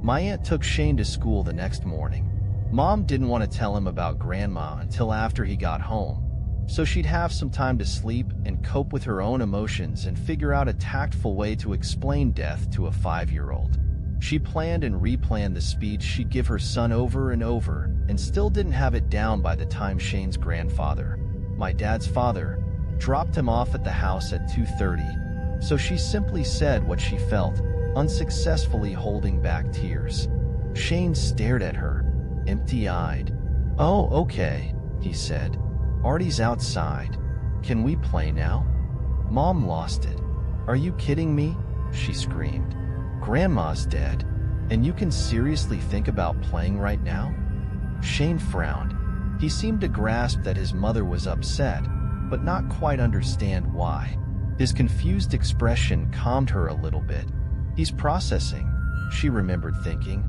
My aunt took Shane to school the next morning. Mom didn't want to tell him about Grandma until after he got home, so she'd have some time to sleep and cope with her own emotions and figure out a tactful way to explain death to a 5-year-old. She planned and replanned the speech she'd give her son over and over, and still didn't have it down by the time Shane's grandfather, my dad's father, dropped him off at the house at 2:30. So she simply said what she felt, unsuccessfully holding back tears. Shane stared at her, empty-eyed. "Oh, okay," he said. "Artie's outside. Can we play now?" Mom lost it. "Are you kidding me?" she screamed. "Grandma's dead, and you can seriously think about playing right now?" Shane frowned. He seemed to grasp that his mother was upset, but not quite understand why. His confused expression calmed her a little bit. "He's processing," she remembered thinking.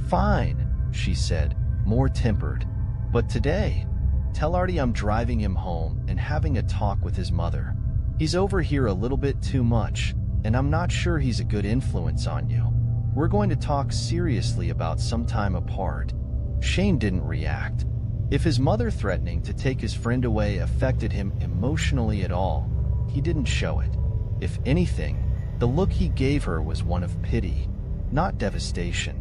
"Fine," she said, more tempered. "But today, tell Artie I'm driving him home and having a talk with his mother. He's over here a little bit too much, and I'm not sure he's a good influence on you. We're going to talk seriously about some time apart." Shane didn't react. If his mother threatening to take his friend away affected him emotionally at all, he didn't show it. If anything, the look he gave her was one of pity, not devastation,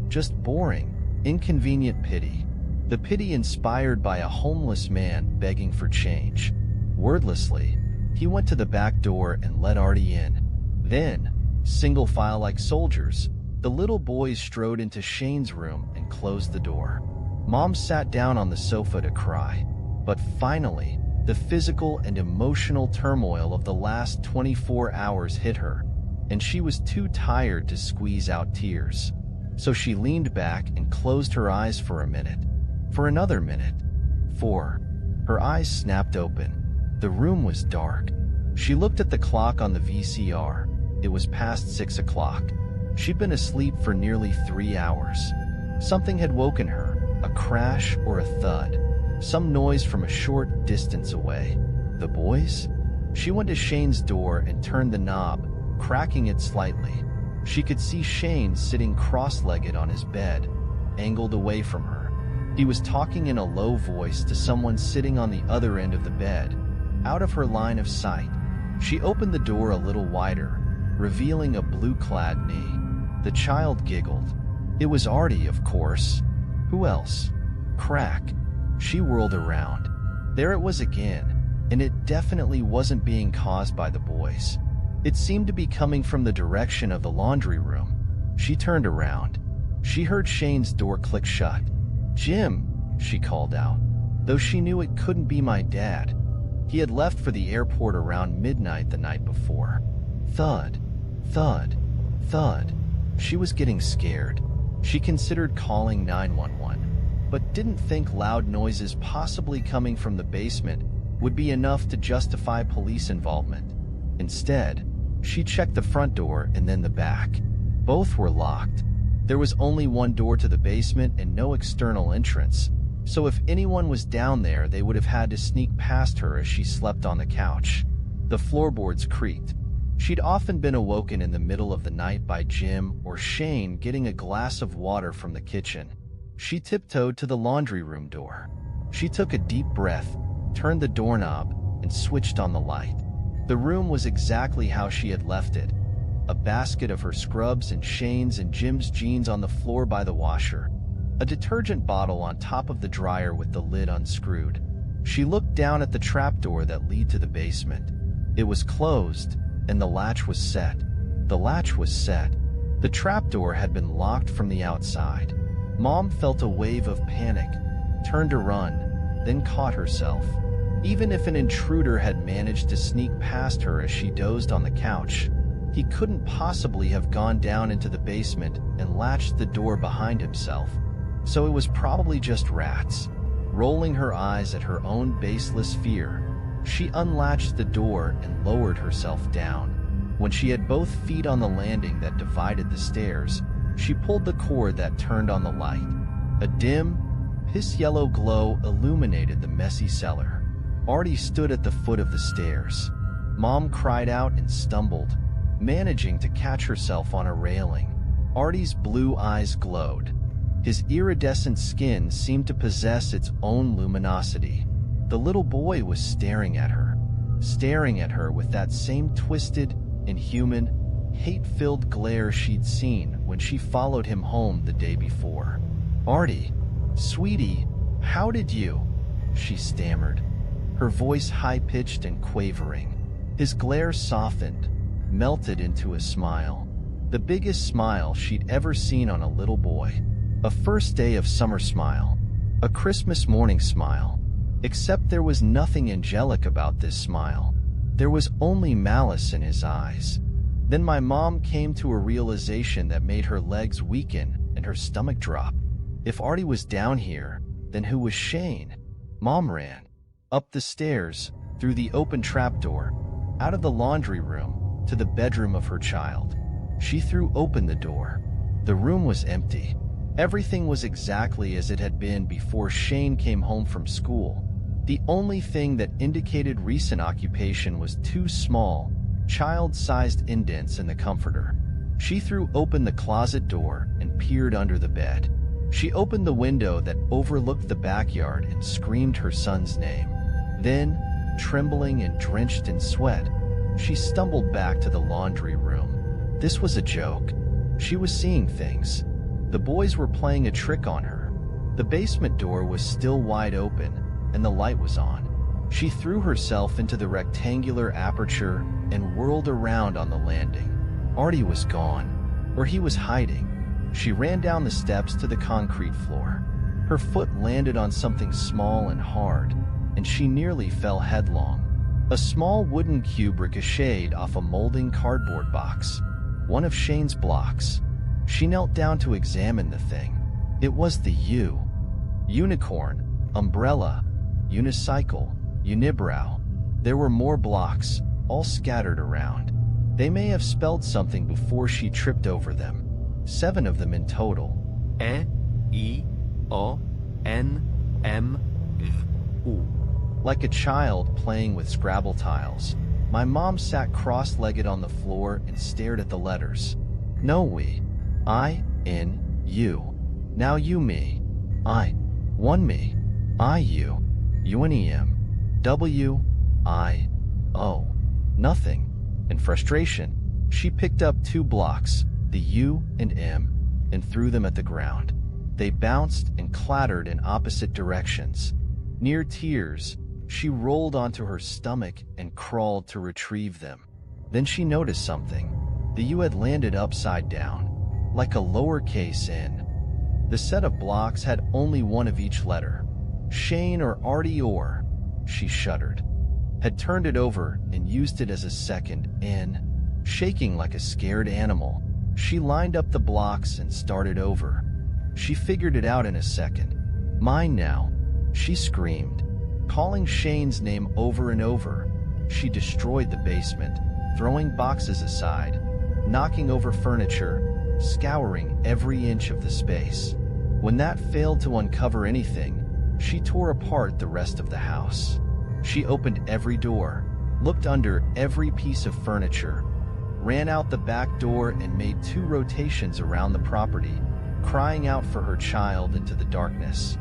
just boring, inconvenient pity. The pity inspired by a homeless man begging for change. Wordlessly, he went to the back door and let Artie in. Then, single file like soldiers, the little boys strode into Shane's room and closed the door. Mom sat down on the sofa to cry. But finally, the physical and emotional turmoil of the last 24 hours hit her, and she was too tired to squeeze out tears. So she leaned back and closed her eyes for a minute. For another minute. 4. Her eyes snapped open. The room was dark. She looked at the clock on the VCR. It was past 6 o'clock. She'd been asleep for nearly 3 hours. Something had woken her, a crash or a thud, some noise from a short distance away. The boys? She went to Shane's door and turned the knob, cracking it slightly. She could see Shane sitting cross-legged on his bed, angled away from her. He was talking in a low voice to someone sitting on the other end of the bed, out of her line of sight. She opened the door a little wider, revealing a blue-clad knee. The child giggled. It was Artie, of course. Who else? Crack. She whirled around. There it was again, and it definitely wasn't being caused by the boys. It seemed to be coming from the direction of the laundry room. She turned around. She heard Shane's door click shut. "Jim," she called out, though she knew it couldn't be my dad. He had left for the airport around midnight the night before. Thud, thud, thud. She was getting scared. She considered calling 911, but didn't think loud noises possibly coming from the basement would be enough to justify police involvement. Instead, she checked the front door and then the back. Both were locked. There was only one door to the basement and no external entrance, so if anyone was down there, they would have had to sneak past her as she slept on the couch. The floorboards creaked. She'd often been awoken in the middle of the night by Jim or Shane getting a glass of water from the kitchen. She tiptoed to the laundry room door. She took a deep breath, turned the doorknob, and switched on the light. The room was exactly how she had left it. A basket of her scrubs and Shane's and Jim's jeans on the floor by the washer. A detergent bottle on top of the dryer with the lid unscrewed. She looked down at the trapdoor that led to the basement. It was closed, and the latch was set. The latch was set. The trapdoor had been locked from the outside. Mom felt a wave of panic, turned to run, then caught herself. Even if an intruder had managed to sneak past her as she dozed on the couch, he couldn't possibly have gone down into the basement and latched the door behind himself. So it was probably just rats. Rolling her eyes at her own baseless fear, she unlatched the door and lowered herself down. When she had both feet on the landing that divided the stairs, she pulled the cord that turned on the light. A dim, piss-yellow glow illuminated the messy cellar. Artie stood at the foot of the stairs. Mom cried out and stumbled, managing to catch herself on a railing. Artie's blue eyes glowed. His iridescent skin seemed to possess its own luminosity. The little boy was staring at her with that same twisted, inhuman, hate-filled glare she'd seen when she followed him home the day before. "Artie, sweetie, how did you?" she stammered, her voice high-pitched and quavering. His glare softened, melted into a smile. The biggest smile she'd ever seen on a little boy. A first day of summer smile. A Christmas morning smile. Except there was nothing angelic about this smile. There was only malice in his eyes. Then my mom came to a realization that made her legs weaken and her stomach drop. If Artie was down here, then who was Shane? Mom ran. Up the stairs, through the open trapdoor, out of the laundry room, to the bedroom of her child. She threw open the door. The room was empty. Everything was exactly as it had been before Shane came home from school. The only thing that indicated recent occupation was two small, child-sized indents in the comforter. She threw open the closet door and peered under the bed. She opened the window that overlooked the backyard and screamed her son's name. Then, trembling and drenched in sweat, she stumbled back to the laundry room. This was a joke. She was seeing things. The boys were playing a trick on her. The basement door was still wide open, and the light was on. She threw herself into the rectangular aperture and whirled around on the landing. Artie was gone, or he was hiding. She ran down the steps to the concrete floor. Her foot landed on something small and hard, and she nearly fell headlong. A small wooden cube ricocheted off a molding cardboard box, one of Shane's blocks. She knelt down to examine the thing. It was the U. Unicorn, umbrella, unicycle, unibrow. There were more blocks, all scattered around. They may have spelled something before she tripped over them. 7 of them in total. E-I-O-N-M-U. Like a child playing with Scrabble tiles, my mom sat cross-legged on the floor and stared at the letters. No we. I-N-U. Now you me. I. One me. I-U. U-N-E-M. W-I-O. Nothing. In frustration, she picked up 2 blocks, the U and M, and threw them at the ground. They bounced and clattered in opposite directions. Near tears, she rolled onto her stomach and crawled to retrieve them. Then she noticed something. The U had landed upside down, like a lowercase n. The set of blocks had only one of each letter. Shane or Artie or, she shuddered, had turned it over and used it as a second N. Shaking like a scared animal, she lined up the blocks and started over. She figured it out in a second. Mine now, she screamed, calling Shane's name over and over. She destroyed the basement, throwing boxes aside, knocking over furniture, scouring every inch of the space. When that failed to uncover anything, she tore apart the rest of the house. She opened every door, looked under every piece of furniture, ran out the back door and made 2 rotations around the property, crying out for her child into the darkness.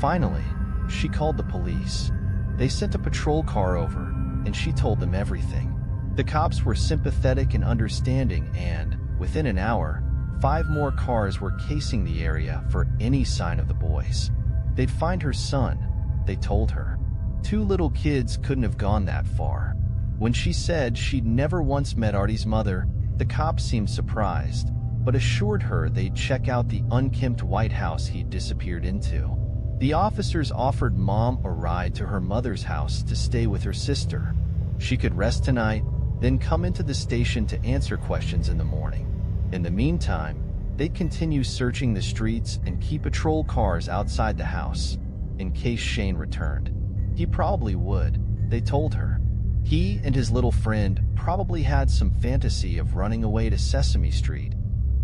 Finally, she called the police. They sent a patrol car over, and she told them everything. The cops were sympathetic and understanding, and, within an hour, 5 more cars were casing the area for any sign of the boys. They'd find her son, they told her. 2 little kids couldn't have gone that far. When she said she'd never once met Artie's mother, the cops seemed surprised, but assured her they'd check out the unkempt White House he'd disappeared into. The officers offered Mom a ride to her mother's house to stay with her sister. She could rest tonight, then come into the station to answer questions in the morning. In the meantime, they'd continue searching the streets and keep patrol cars outside the house, in case Shane returned. He probably would, they told her. He and his little friend probably had some fantasy of running away to Sesame Street,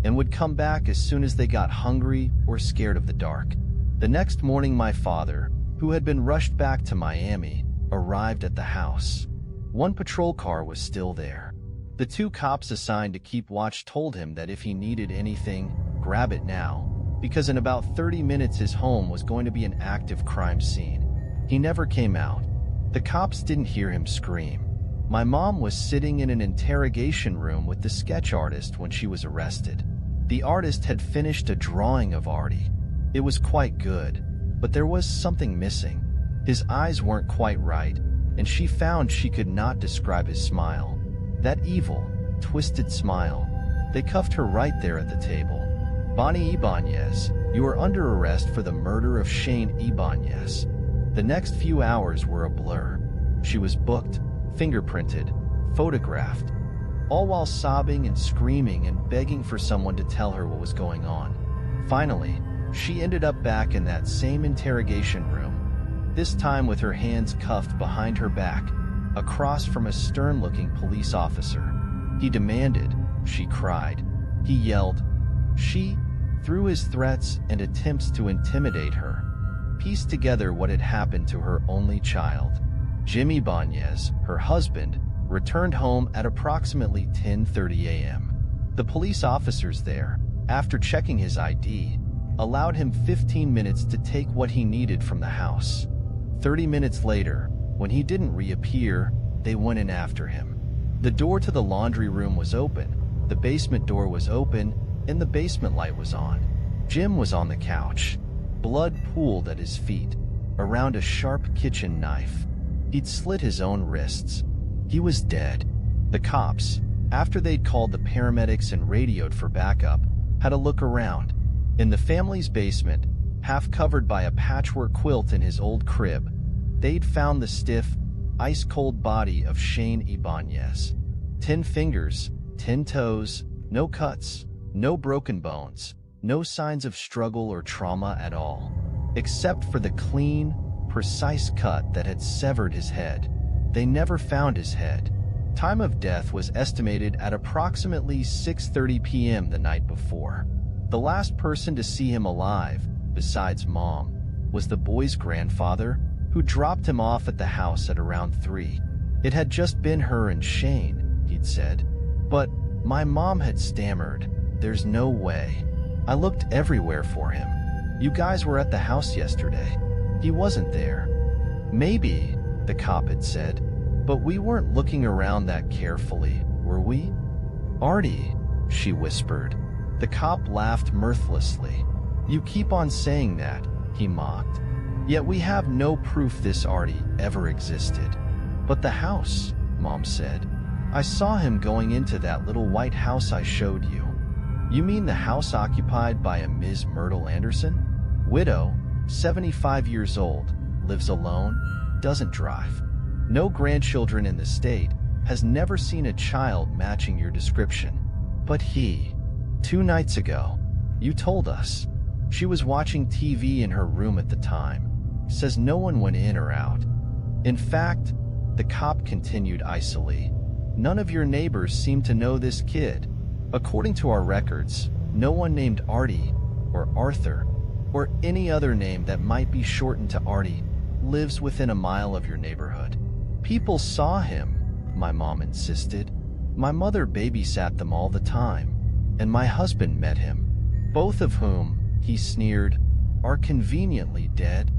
and would come back as soon as they got hungry or scared of the dark. The next morning, my father, who had been rushed back to Miami, arrived at the house. 1 patrol car was still there. The 2 cops assigned to keep watch told him that if he needed anything, grab it now, because in about 30 minutes his home was going to be an active crime scene. He never came out. The cops didn't hear him scream. My mom was sitting in an interrogation room with the sketch artist when she was arrested. The artist had finished a drawing of Artie. It was quite good, but there was something missing. His eyes weren't quite right, and she found she could not describe his smile. That evil, twisted smile. They cuffed her right there at the table. Bonnie Ibanez, you are under arrest for the murder of Shane Ibanez. The next few hours were a blur. She was booked, fingerprinted, photographed, all while sobbing and screaming and begging for someone to tell her what was going on. Finally, she ended up back in that same interrogation room, this time with her hands cuffed behind her back, across from a stern-looking police officer. He demanded, she cried, he yelled. She, through his threats and attempts to intimidate her, pieced together what had happened to her only child. Jimmy Ibanez, her husband, returned home at approximately 10:30 a.m. The police officers there, after checking his ID, allowed him 15 minutes to take what he needed from the house. 30 minutes later, when he didn't reappear, they went in after him. The door to the laundry room was open, the basement door was open, and the basement light was on. Jim was on the couch. Blood pooled at his feet, around a sharp kitchen knife. He'd slit his own wrists. He was dead. The cops, after they'd called the paramedics and radioed for backup, had a look around. In the family's basement, half covered by a patchwork quilt in his old crib, they'd found the stiff, ice-cold body of Shane Ibanez. 10 fingers, 10 toes, no cuts, no broken bones, no signs of struggle or trauma at all, except for the clean, precise cut that had severed his head. They never found his head. Time of death was estimated at approximately 6:30 p.m. the night before. The last person to see him alive, besides Mom, was the boy's grandfather, who dropped him off at the house at around 3. It had just been her and Shane, he'd said. But my mom had stammered, "There's no way. I looked everywhere for him. You guys were at the house yesterday. He wasn't there." "Maybe," the cop had said, "but we weren't looking around that carefully, were we?" "Artie," she whispered. The cop laughed mirthlessly. "You keep on saying that," he mocked. "Yet we have no proof this Artie ever existed." "But the house," Mom said. "I saw him going into that little white house I showed you." "You mean the house occupied by a Ms. Myrtle Anderson? Widow, 75 years old, lives alone, doesn't drive. No grandchildren in the state, has never seen a child matching your description. But he, 2 nights ago, you told us. She was watching TV in her room at the time. Says no one went in or out. In fact," the cop continued icily, "none of your neighbors seem to know this kid. According to our records, no one named Artie, or Arthur, or any other name that might be shortened to Artie, lives within a mile of your neighborhood." "People saw him," my mom insisted. "My mother babysat them all the time, and my husband met him, both of whom," he sneered, "are conveniently dead."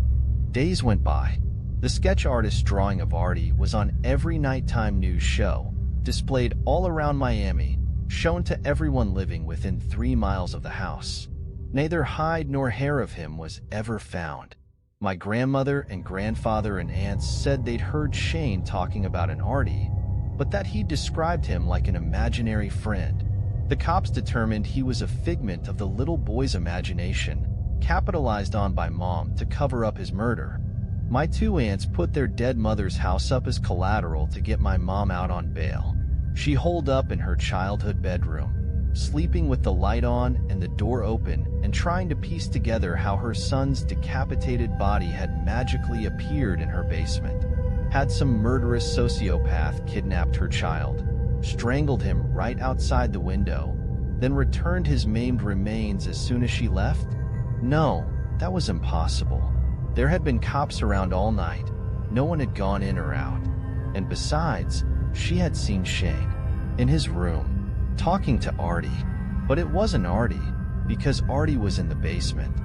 Days went by. The sketch artist's drawing of Artie was on every nighttime news show, displayed all around Miami, shown to everyone living within 3 miles of the house. Neither hide nor hair of him was ever found. My grandmother and grandfather and aunts said they'd heard Shane talking about an Artie, but that he described him like an imaginary friend. The cops determined he was a figment of the little boy's imagination, capitalized on by Mom to cover up his murder. My 2 aunts put their dead mother's house up as collateral to get my mom out on bail. She holed up in her childhood bedroom, sleeping with the light on and the door open and trying to piece together how her son's decapitated body had magically appeared in her basement. Had some murderous sociopath kidnapped her child, strangled him right outside the window, then returned his maimed remains as soon as she left? No, that was impossible. There had been cops around all night. No one had gone in or out. And besides, she had seen Shane in his room, talking to Artie. But it wasn't Artie. because Artie was in the basement.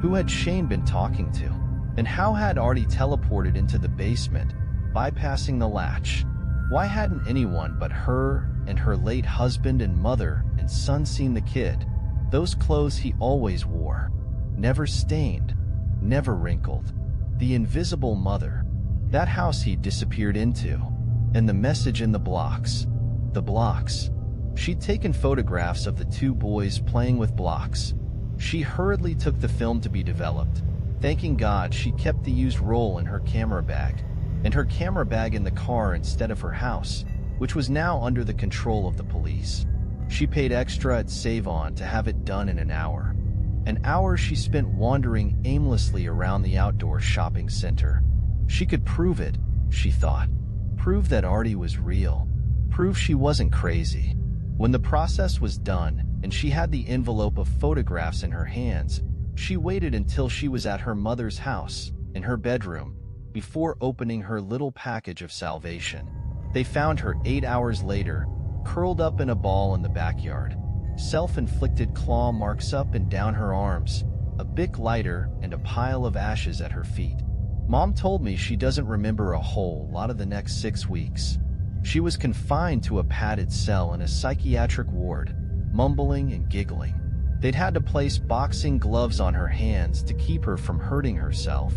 Who had Shane been talking to? And how had Artie teleported into the basement, bypassing the latch? Why hadn't anyone but her and her late husband and mother and son seen the kid? Those clothes he always wore. Never stained, never wrinkled. The invisible mother. That house he'd disappeared into. And the message in the blocks. The blocks. She'd taken photographs of the two boys playing with blocks. She hurriedly took the film to be developed. Thanking God she kept the used roll in her camera bag, and her camera bag in the car instead of her house, which was now under the control of the police. She paid extra at Save-On to have it done in an hour. An hour she spent wandering aimlessly around the outdoor shopping center. She could prove it, she thought. Prove that Artie was real. Prove she wasn't crazy. When the process was done and she had the envelope of photographs in her hands, she waited until she was at her mother's house, in her bedroom, before opening her little package of salvation. They found her 8 hours later, curled up in a ball in the backyard. Self-inflicted claw marks up and down her arms, a Bic lighter, and a pile of ashes at her feet. Mom told me she doesn't remember a whole lot of the next 6 weeks. She was confined to a padded cell in a psychiatric ward, mumbling and giggling. They'd had to place boxing gloves on her hands to keep her from hurting herself.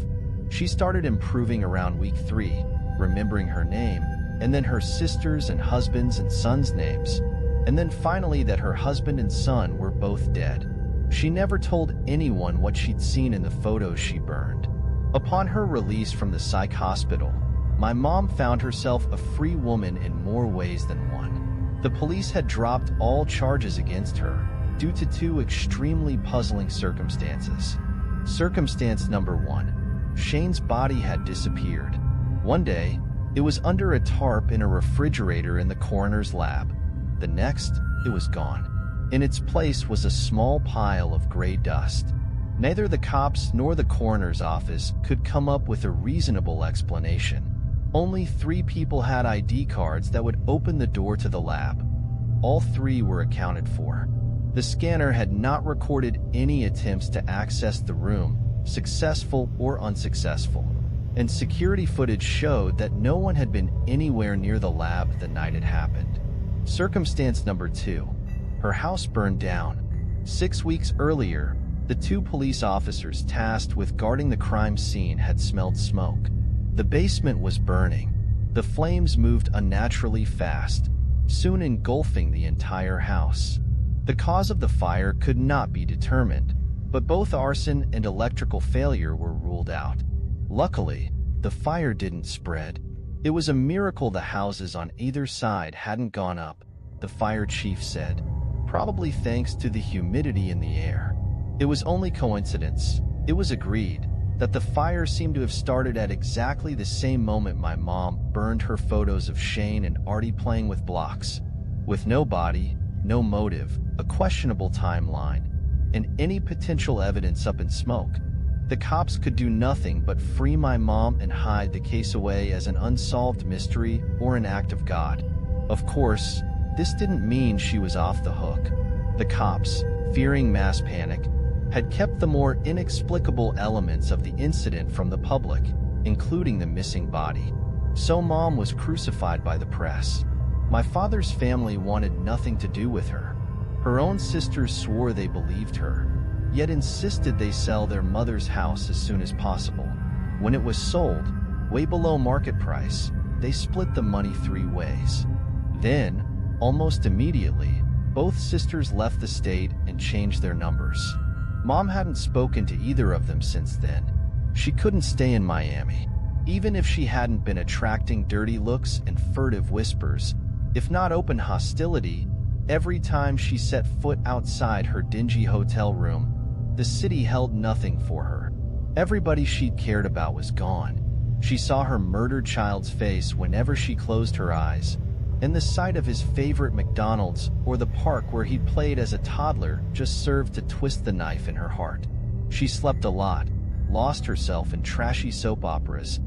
She started improving around week 3, remembering her name, and then her sisters' and husband's and son's names, and then finally that her husband and son were both dead. She never told anyone what she'd seen in the photos she burned. Upon her release from the psych hospital, my mom found herself a free woman in more ways than one. The police had dropped all charges against her due to 2 extremely puzzling circumstances. Circumstance number 1. Shane's body had disappeared. One day, it was under a tarp in a refrigerator in the coroner's lab. The next, it was gone. In its place was a small pile of gray dust. Neither the cops nor the coroner's office could come up with a reasonable explanation. Only 3 people had ID cards that would open the door to the lab. All 3 were accounted for. The scanner had not recorded any attempts to access the room, successful or unsuccessful, and security footage showed that no one had been anywhere near the lab the night it happened. Circumstance number 2. Her house burned down. 6 weeks earlier, the 2 police officers tasked with guarding the crime scene had smelled smoke. The basement was burning. The flames moved unnaturally fast, soon engulfing the entire house. The cause of the fire could not be determined, but both arson and electrical failure were ruled out. Luckily, the fire didn't spread. It was a miracle the houses on either side hadn't gone up, the fire chief said, probably thanks to the humidity in the air. It was only coincidence, it was agreed, that the fire seemed to have started at exactly the same moment my mom burned her photos of Shane and Artie playing with blocks. With no body, no motive, a questionable timeline, and any potential evidence up in smoke, the cops could do nothing but free my mom and hide the case away as an unsolved mystery or an act of God. Of course, this didn't mean she was off the hook. The cops, fearing mass panic, had kept the more inexplicable elements of the incident from the public, including the missing body. So Mom was crucified by the press. My father's family wanted nothing to do with her. Her own sisters swore they believed her, yet insisted they sell their mother's house as soon as possible. When it was sold, way below market price, they split the money 3 ways. Then, almost immediately, both sisters left the state and changed their numbers. Mom hadn't spoken to either of them since then. She couldn't stay in Miami, even if she hadn't been attracting dirty looks and furtive whispers, if not open hostility, every time she set foot outside her dingy hotel room. The city held nothing for her. Everybody she'd cared about was gone. She saw her murdered child's face whenever she closed her eyes, and the sight of his favorite McDonald's or the park where he'd played as a toddler just served to twist the knife in her heart. She slept a lot, lost herself in trashy soap operas,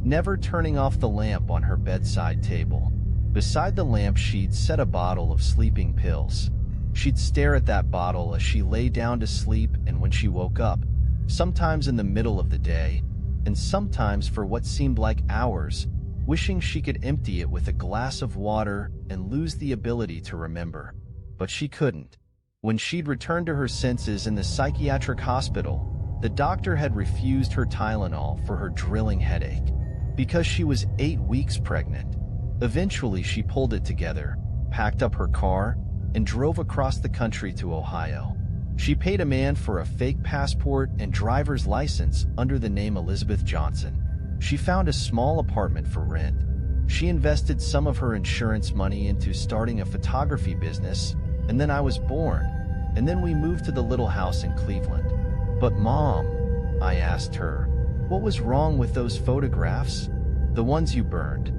never turning off the lamp on her bedside table. Beside the lamp she'd set a bottle of sleeping pills. She'd stare at that bottle as she lay down to sleep and when she woke up, sometimes in the middle of the day, and sometimes for what seemed like hours, wishing she could empty it with a glass of water and lose the ability to remember. But she couldn't. When she'd returned to her senses in the psychiatric hospital, the doctor had refused her Tylenol for her drilling headache because she was 8 weeks pregnant. Eventually, she pulled it together, packed up her car, and drove across the country to Ohio. She paid a man for a fake passport and driver's license under the name Elizabeth Johnson. She found a small apartment for rent. She invested some of her insurance money into starting a photography business, and then I was born, and then we moved to the little house in Cleveland. But Mom, I asked her, what was wrong with those photographs? The ones you burned.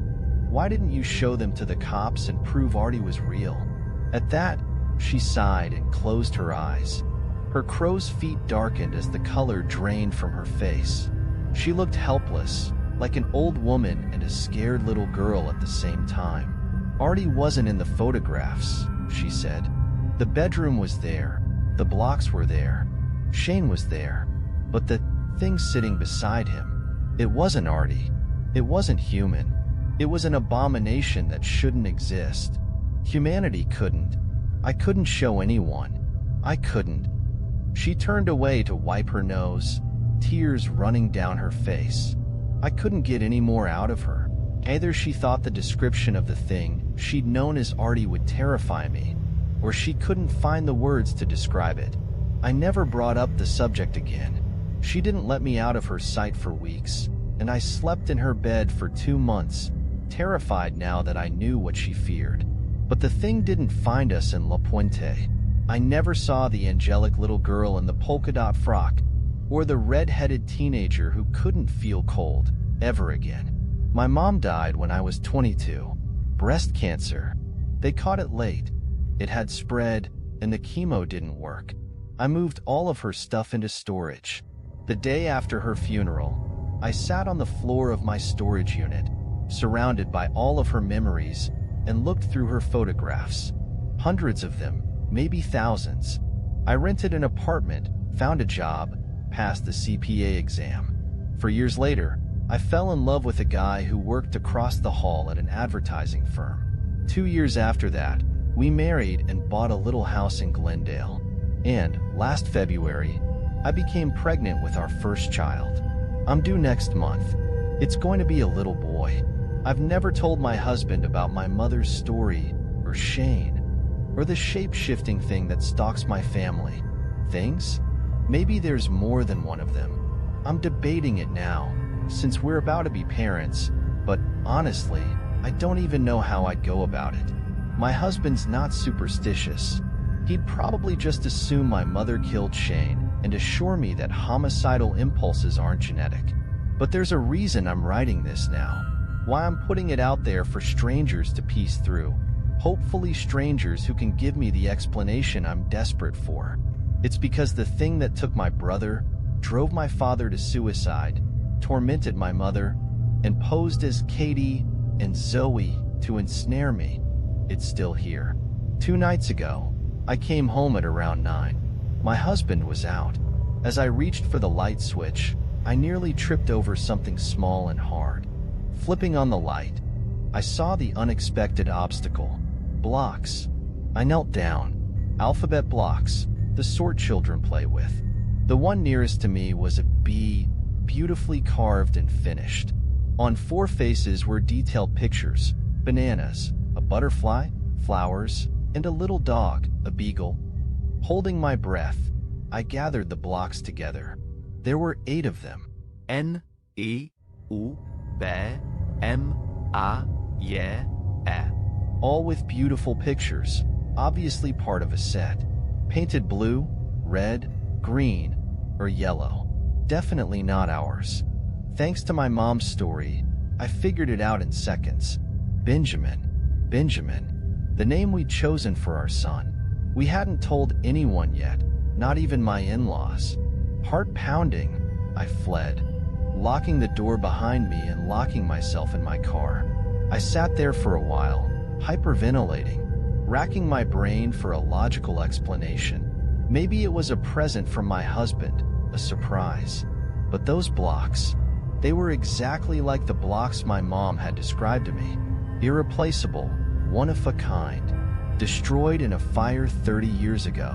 Why didn't you show them to the cops and prove Artie was real? At that, she sighed and closed her eyes. Her crow's feet darkened as the color drained from her face. She looked helpless, like an old woman and a scared little girl at the same time. Artie wasn't in the photographs, she said. The bedroom was there. The blocks were there. Shane was there. But the thing sitting beside him, it wasn't Artie. It wasn't human. It was an abomination that shouldn't exist. Humanity couldn't. I couldn't show anyone. I couldn't. She turned away to wipe her nose, tears running down her face. I couldn't get any more out of her. Either she thought the description of the thing she'd known as Artie would terrify me, or she couldn't find the words to describe it. I never brought up the subject again. She didn't let me out of her sight for weeks, and I slept in her bed for 2 months, terrified now that I knew what she feared. But the thing didn't find us in La Puente. I never saw the angelic little girl in the polka dot frock, or the red-headed teenager who couldn't feel cold, ever again. My mom died when I was 22. Breast cancer. They caught it late. It had spread, and the chemo didn't work. I moved all of her stuff into storage. The day after her funeral, I sat on the floor of my storage unit, surrounded by all of her memories, and looked through her photographs. Hundreds of them, maybe thousands. I rented an apartment, found a job, passed the CPA exam. For years later, I fell in love with a guy who worked across the hall at an advertising firm. 2 years after that, we married and bought a little house in Glendale. And, last February, I became pregnant with our first child. I'm due next month. It's going to be a little boy. I've never told my husband about my mother's story, or Shane, or the shape-shifting thing that stalks my family. Things? Maybe there's more than one of them. I'm debating it now, since we're about to be parents, but honestly, I don't even know how I'd go about it. My husband's not superstitious. He'd probably just assume my mother killed Shane and assure me that homicidal impulses aren't genetic. But there's a reason I'm writing this now, why I'm putting it out there for strangers to piece through, hopefully strangers who can give me the explanation I'm desperate for. It's because the thing that took my brother, drove my father to suicide, tormented my mother, and posed as Katie and Zoe to ensnare me, it's still here. 2 nights ago, I came home at around 9. My husband was out. As I reached for the light switch, I nearly tripped over something small and hard. Flipping on the light, I saw the unexpected obstacle. Blocks. I knelt down. Alphabet blocks, the sort children play with. The one nearest to me was a bee, beautifully carved and finished. On 4 faces were detailed pictures: bananas, a butterfly, flowers, and a little dog, a beagle. Holding my breath, I gathered the blocks together. There were 8 of them. N-I-U-B-M-A-Y-E. All with beautiful pictures, obviously part of a set. Painted blue, red, green, or yellow. Definitely not ours. Thanks to my mom's story, I figured it out in seconds. Benjamin. The name we'd chosen for our son. We hadn't told anyone yet, not even my in-laws. Heart pounding, I fled, locking the door behind me and locking myself in my car. I sat there for a while, hyperventilating. racking my brain for a logical explanation. Maybe it was a present from my husband, a surprise. But those blocks, they were exactly like the blocks my mom had described to me. Irreplaceable, one of a kind, destroyed in a fire 30 years ago.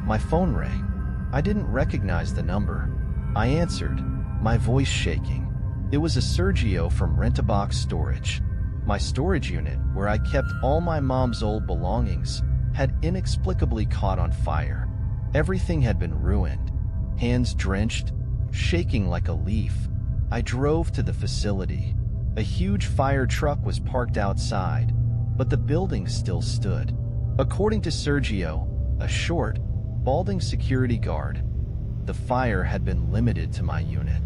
My phone rang. I didn't recognize the number. I answered, my voice shaking. It was a Sergio from Rent-A-Box Storage. My storage unit, where I kept all my mom's old belongings, had inexplicably caught on fire. Everything had been ruined, hands drenched, shaking like a leaf. I drove to the facility. A huge fire truck was parked outside, but the building still stood. According to Sergio, a short, balding security guard, the fire had been limited to my unit.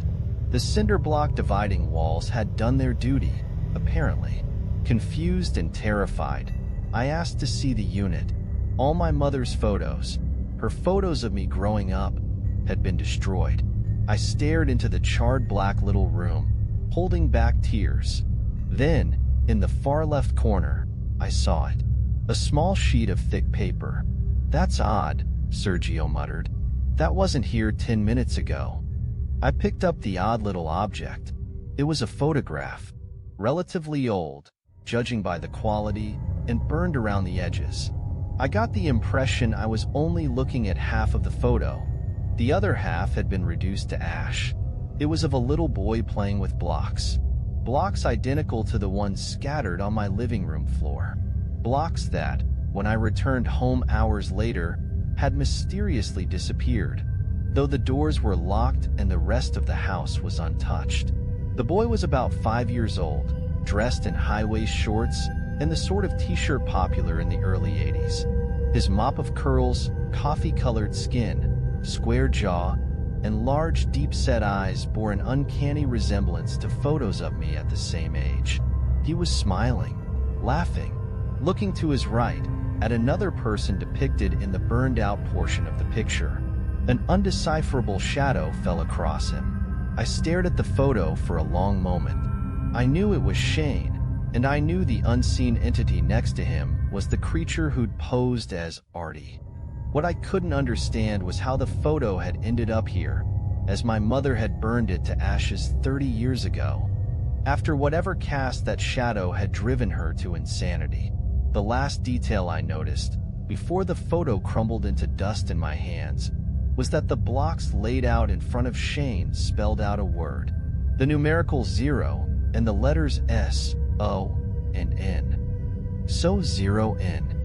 The cinder block dividing walls had done their duty, apparently. Confused and terrified, I asked to see the unit. All my mother's photos, her photos of me growing up, had been destroyed. I stared into the charred black little room, holding back tears. Then, in the far left corner, I saw it. A small sheet of thick paper. That's odd, Sergio muttered. That wasn't here 10 minutes ago. I picked up the odd little object. It was a photograph, relatively old, judging by the quality, and burned around the edges. I got the impression I was only looking at half of the photo. The other half had been reduced to ash. It was of a little boy playing with blocks. Blocks identical to the ones scattered on my living room floor. Blocks that, when I returned home hours later, had mysteriously disappeared, though the doors were locked and the rest of the house was untouched. The boy was about 5 years old, dressed in high-waist shorts and the sort of t-shirt popular in the early 80s. His mop of curls, coffee-colored skin, square jaw, and large, deep-set eyes bore an uncanny resemblance to photos of me at the same age. He was smiling, laughing, looking to his right at another person depicted in the burned-out portion of the picture. An undecipherable shadow fell across him. I stared at the photo for a long moment. I knew it was Shane, and I knew the unseen entity next to him was the creature who'd posed as Artie. What I couldn't understand was how the photo had ended up here, as my mother had burned it to ashes 30 years ago, after whatever cast that shadow had driven her to insanity. The last detail I noticed, before the photo crumbled into dust in my hands, was that the blocks laid out in front of Shane spelled out a word. The numerical 0 and the letters S, O, and N. So 0N.